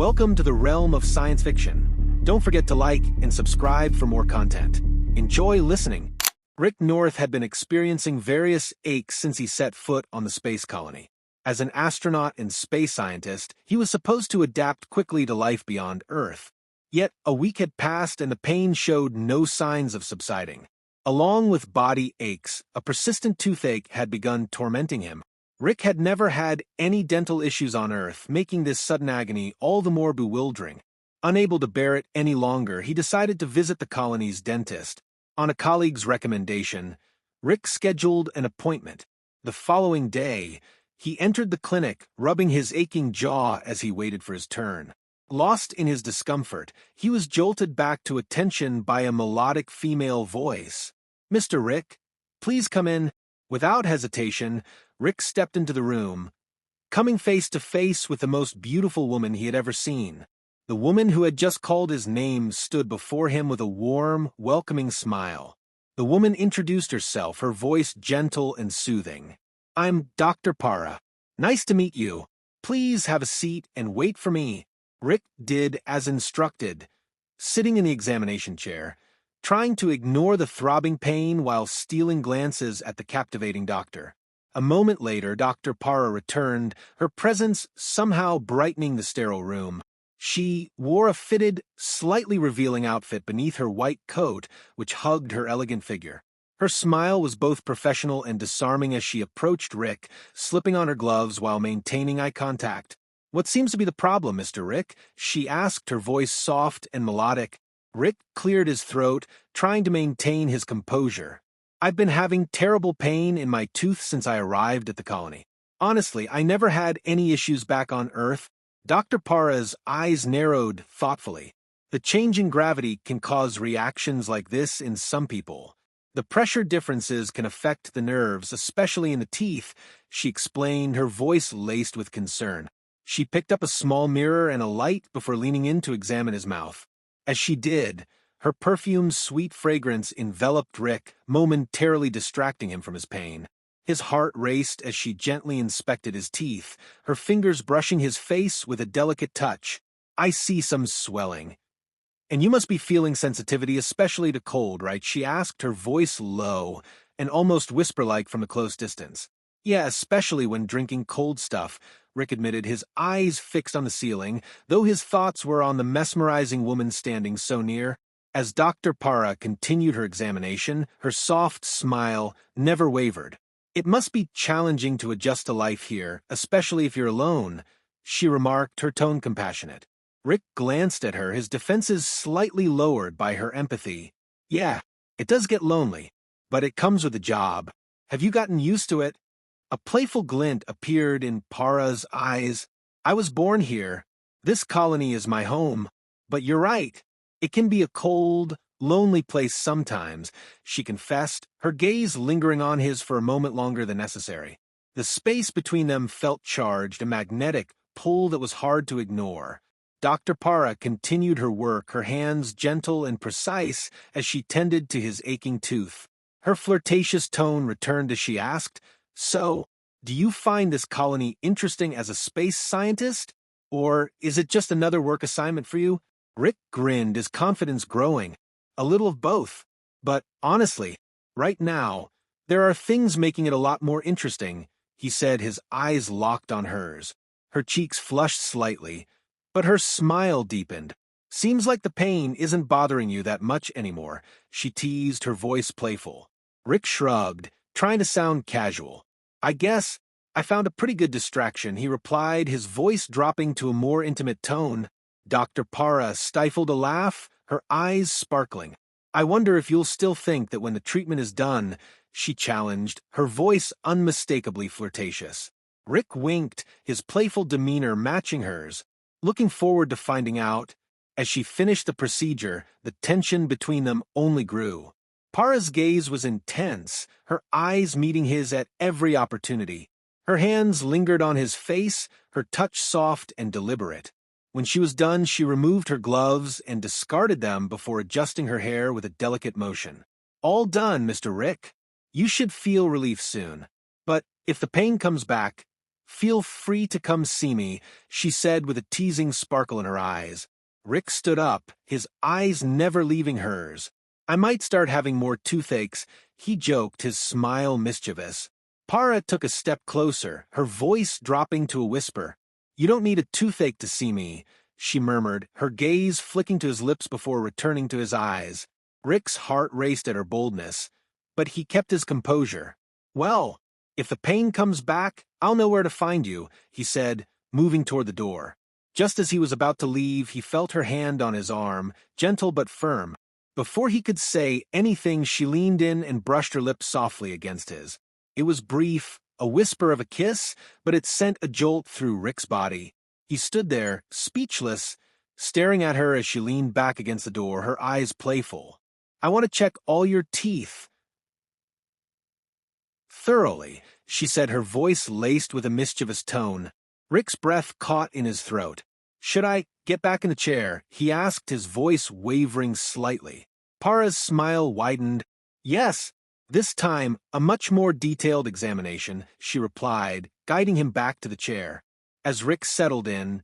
Welcome to the realm of science fiction. Don't forget to like and subscribe for more content. Enjoy listening. Rick North had been experiencing various aches since he set foot on the space colony. As an astronaut and space scientist, he was supposed to adapt quickly to life beyond Earth. Yet, a week had passed and the pain showed no signs of subsiding. Along with body aches, a persistent toothache had begun tormenting him. Rick had never had any dental issues on Earth, making this sudden agony all the more bewildering. Unable to bear it any longer, he decided to visit the colony's dentist. On a colleague's recommendation, Rick scheduled an appointment. The following day, he entered the clinic, rubbing his aching jaw as he waited for his turn. Lost in his discomfort, he was jolted back to attention by a melodic female voice. "Mr. Rick, please come in." Without hesitation, Rick stepped into the room, coming face to face with the most beautiful woman he had ever seen. The woman who had just called his name stood before him with a warm, welcoming smile. The woman introduced herself, her voice gentle and soothing. "I'm Dr. Para. Nice to meet you. Please have a seat and wait for me." Rick did as instructed, sitting in the examination chair, trying to ignore the throbbing pain while stealing glances at the captivating doctor. A moment later, Dr. Para returned, her presence somehow brightening the sterile room. She wore a fitted, slightly revealing outfit beneath her white coat, which hugged her elegant figure. Her smile was both professional and disarming as she approached Rick, slipping on her gloves while maintaining eye contact. "What seems to be the problem, Mr. Rick?" she asked, her voice soft and melodic. Rick cleared his throat, trying to maintain his composure. "I've been having terrible pain in my tooth since I arrived at the colony. Honestly, I never had any issues back on Earth." Dr. Para's eyes narrowed thoughtfully. "The change in gravity can cause reactions like this in some people. The pressure differences can affect the nerves, especially in the teeth," she explained, her voice laced with concern. She picked up a small mirror and a light before leaning in to examine his mouth. As she did, her perfume's sweet fragrance enveloped Rick, momentarily distracting him from his pain. His heart raced as she gently inspected his teeth, her fingers brushing his face with a delicate touch. "I see some swelling. And you must be feeling sensitivity, especially to cold, right?" she asked, her voice low and almost whisper-like from a close distance. "Yeah, especially when drinking cold stuff," Rick admitted, his eyes fixed on the ceiling, though his thoughts were on the mesmerizing woman standing so near. As Dr. Para continued her examination, her soft smile never wavered. "It must be challenging to adjust to life here, especially if you're alone," she remarked, her tone compassionate. Rick glanced at her, his defenses slightly lowered by her empathy. "Yeah, it does get lonely, but it comes with the job. Have you gotten used to it?" A playful glint appeared in Para's eyes. "I was born here. This colony is my home. But you're right. It can be a cold, lonely place sometimes," she confessed, her gaze lingering on his for a moment longer than necessary. The space between them felt charged, a magnetic pull that was hard to ignore. Dr. Para continued her work, her hands gentle and precise as she tended to his aching tooth. Her flirtatious tone returned as she asked, "So, do you find this colony interesting as a space scientist? Or is it just another work assignment for you?" Rick grinned, his confidence growing. "A little of both. But honestly, right now, there are things making it a lot more interesting," he said, his eyes locked on hers. Her cheeks flushed slightly, but her smile deepened. "Seems like the pain isn't bothering you that much anymore," she teased, her voice playful. Rick shrugged, trying to sound casual. "I guess I found a pretty good distraction," he replied, his voice dropping to a more intimate tone. Dr. Para stifled a laugh, her eyes sparkling. "I wonder if you'll still think that when the treatment is done," she challenged, her voice unmistakably flirtatious. Rick winked, his playful demeanor matching hers, looking forward to finding out. As she finished the procedure, the tension between them only grew. Para's gaze was intense, her eyes meeting his at every opportunity. Her hands lingered on his face, her touch soft and deliberate. When she was done, she removed her gloves and discarded them before adjusting her hair with a delicate motion. "All done, Mr. Rick. You should feel relief soon. But if the pain comes back, "Feel free to come see me," she said with a teasing sparkle in her eyes. Rick stood up, his eyes never leaving hers. "I might start having more toothaches," he joked, his smile mischievous. Para took a step closer, her voice dropping to a whisper. "You don't need a toothache to see me," she murmured, her gaze flicking to his lips before returning to his eyes. Rick's heart raced at her boldness, but he kept his composure. "Well, if the pain comes back, I'll know where to find you," he said, moving toward the door. Just as he was about to leave, he felt her hand on his arm, gentle but firm. Before he could say anything, she leaned in and brushed her lips softly against his. It was brief, a whisper of a kiss, but it sent a jolt through Rick's body. He stood there, speechless, staring at her as she leaned back against the door, her eyes playful. "I want to check all your teeth." "Thoroughly," she said, her voice laced with a mischievous tone. Rick's breath caught in his throat. "Should I get back in the chair?" he asked, his voice wavering slightly. Para's smile widened. "Yes, this time a much more detailed examination," she replied, guiding him back to the chair. As Rick settled in,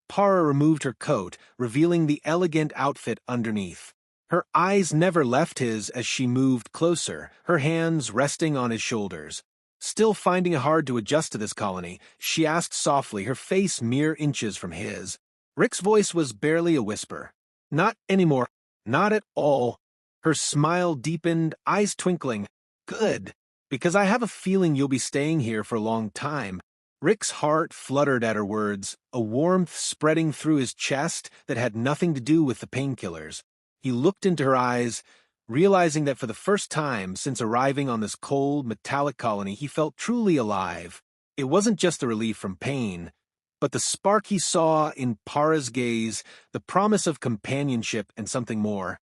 Para removed her coat, revealing the elegant outfit underneath. Her eyes never left his as she moved closer, her hands resting on his shoulders. Still finding it hard to adjust to this colony, she asked softly, her face mere inches from his. Rick's voice was barely a whisper. "Not anymore. Not at all." Her smile deepened, eyes twinkling. "Good, because I have a feeling you'll be staying here for a long time." Rick's heart fluttered at her words, a warmth spreading through his chest that had nothing to do with the painkillers. He looked into her eyes, realizing that for the first time since arriving on this cold, metallic colony, he felt truly alive. It wasn't just the relief from pain, but the spark he saw in Para's gaze, the promise of companionship and something more.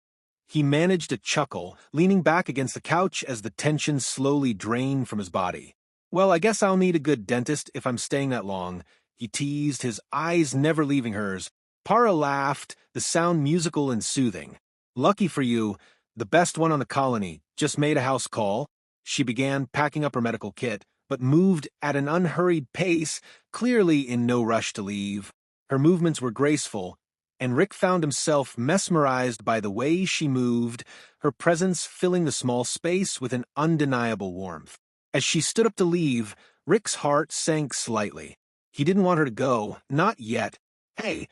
He managed a chuckle, leaning back against the couch as the tension slowly drained from his body. "Well, I guess I'll need a good dentist if I'm staying that long," he teased, his eyes never leaving hers. Para laughed, the sound musical and soothing. "Lucky for you, the best one on the colony. Just made a house call." She began packing up her medical kit, but moved at an unhurried pace, clearly in no rush to leave. Her movements were graceful, and Rick found himself mesmerized by the way she moved, her presence filling the small space with an undeniable warmth. As she stood up to leave, Rick's heart sank slightly. He didn't want her to go, not yet. "Hey,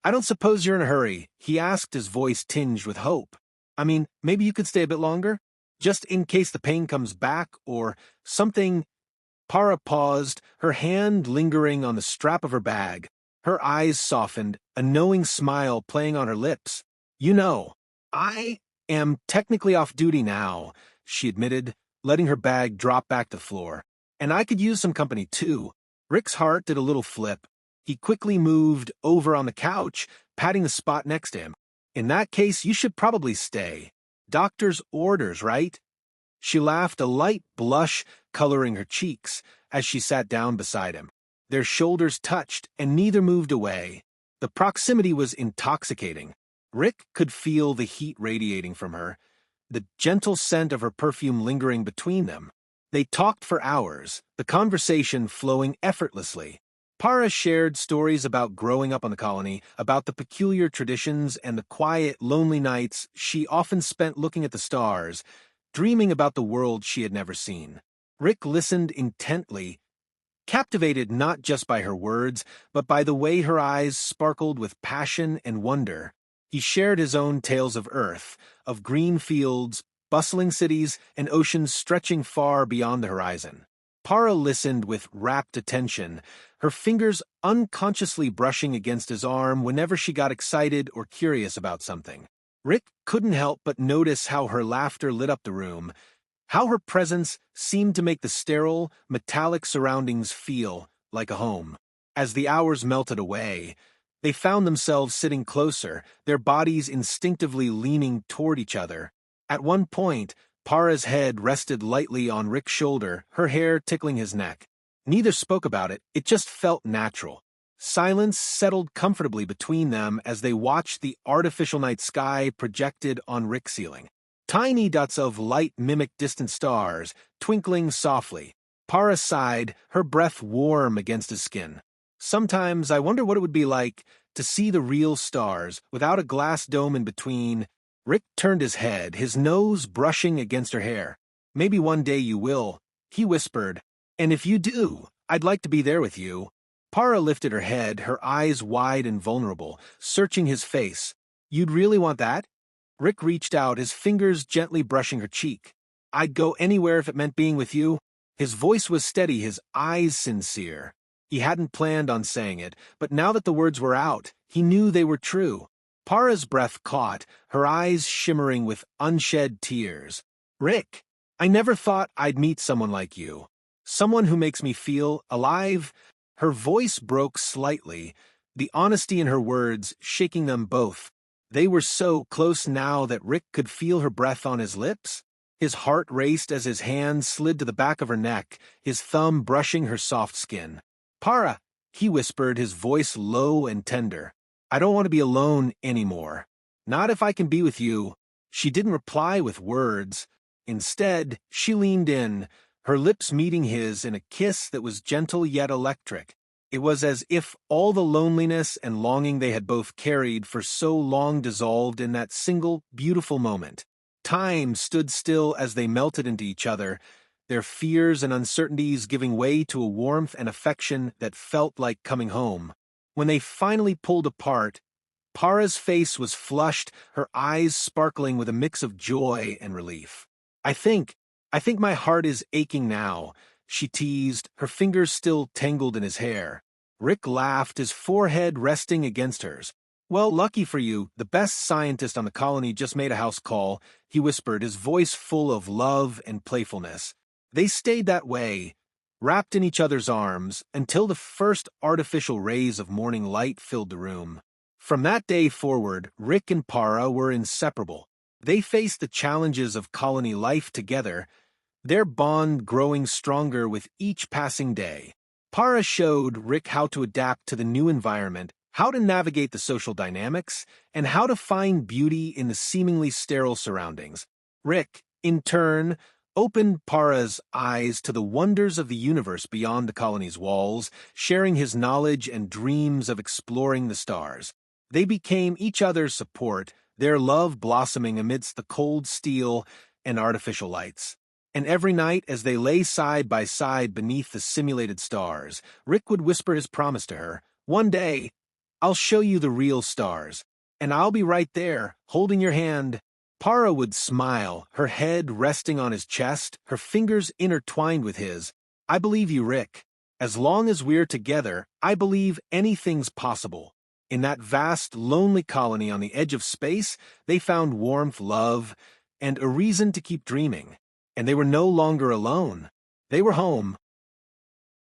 I don't suppose you're in a hurry," he asked, his voice tinged with hope. "I mean, maybe you could stay a bit longer? Just in case the pain comes back, or something." Para paused, her hand lingering on the strap of her bag. Her eyes softened, a knowing smile playing on her lips. "You know, I am technically off duty now," she admitted, letting her bag drop back to the floor. "And I could use some company, too." Rick's heart did a little flip. He quickly moved over on the couch, patting the spot next to him. "In that case, you should probably stay. Doctor's orders, right?" She laughed, a light blush coloring her cheeks, as she sat down beside him. Their shoulders touched, and neither moved away. The proximity was intoxicating. Rick could feel the heat radiating from her, the gentle scent of her perfume lingering between them. They talked for hours, the conversation flowing effortlessly. Para shared stories about growing up on the colony, about the peculiar traditions and the quiet, lonely nights she often spent looking at the stars, dreaming about the world she had never seen. Rick listened intently, captivated not just by her words, but by the way her eyes sparkled with passion and wonder. He shared his own tales of Earth, of green fields, bustling cities, and oceans stretching far beyond the horizon. Para listened with rapt attention, her fingers unconsciously brushing against his arm whenever she got excited or curious about something. Rick couldn't help but notice how her laughter lit up the room, how her presence seemed to make the sterile, metallic surroundings feel like a home. As the hours melted away, they found themselves sitting closer, their bodies instinctively leaning toward each other. At one point, Para's head rested lightly on Rick's shoulder, her hair tickling his neck. Neither spoke about it, it just felt natural. Silence settled comfortably between them as they watched the artificial night sky projected on Rick's ceiling. Tiny dots of light mimicked distant stars, twinkling softly. Para sighed, her breath warm against his skin. Sometimes I wonder what it would be like to see the real stars without a glass dome in between. Rick turned his head, his nose brushing against her hair. Maybe one day you will, he whispered. And if you do, I'd like to be there with you. Para lifted her head, her eyes wide and vulnerable, searching his face. You'd really want that? Rick reached out, his fingers gently brushing her cheek. I'd go anywhere if it meant being with you. His voice was steady, his eyes sincere. He hadn't planned on saying it, but now that the words were out, he knew they were true. Para's breath caught, her eyes shimmering with unshed tears. Rick, I never thought I'd meet someone like you. Someone who makes me feel alive. Her voice broke slightly, the honesty in her words shaking them both. They were so close now that Rick could feel her breath on his lips. His heart raced as his hand slid to the back of her neck, his thumb brushing her soft skin. Para, he whispered, his voice low and tender. I don't want to be alone anymore. Not if I can be with you. She didn't reply with words. Instead, she leaned in, her lips meeting his in a kiss that was gentle yet electric. It was as if all the loneliness and longing they had both carried for so long dissolved in that single, beautiful moment. Time stood still as they melted into each other, their fears and uncertainties giving way to a warmth and affection that felt like coming home. When they finally pulled apart, Para's face was flushed, her eyes sparkling with a mix of joy and relief. I think my heart is aching now, she teased, her fingers still tangled in his hair. Rick laughed, his forehead resting against hers. Well, lucky for you, the best scientist on the colony just made a house call, he whispered, his voice full of love and playfulness. They stayed that way, wrapped in each other's arms, until the first artificial rays of morning light filled the room. From that day forward, Rick and Para were inseparable. They faced the challenges of colony life together, their bond growing stronger with each passing day. Para showed Rick how to adapt to the new environment, how to navigate the social dynamics, and how to find beauty in the seemingly sterile surroundings. Rick, in turn, opened Para's eyes to the wonders of the universe beyond the colony's walls, sharing his knowledge and dreams of exploring the stars. They became each other's support, their love blossoming amidst the cold steel and artificial lights. And every night, as they lay side by side beneath the simulated stars, Rick would whisper his promise to her, "One day, I'll show you the real stars, and I'll be right there, holding your hand." Para would smile, her head resting on his chest, her fingers intertwined with his. "I believe you, Rick. As long as we're together, I believe anything's possible." In that vast, lonely colony on the edge of space, they found warmth, love, and a reason to keep dreaming. And they were no longer alone. They were home,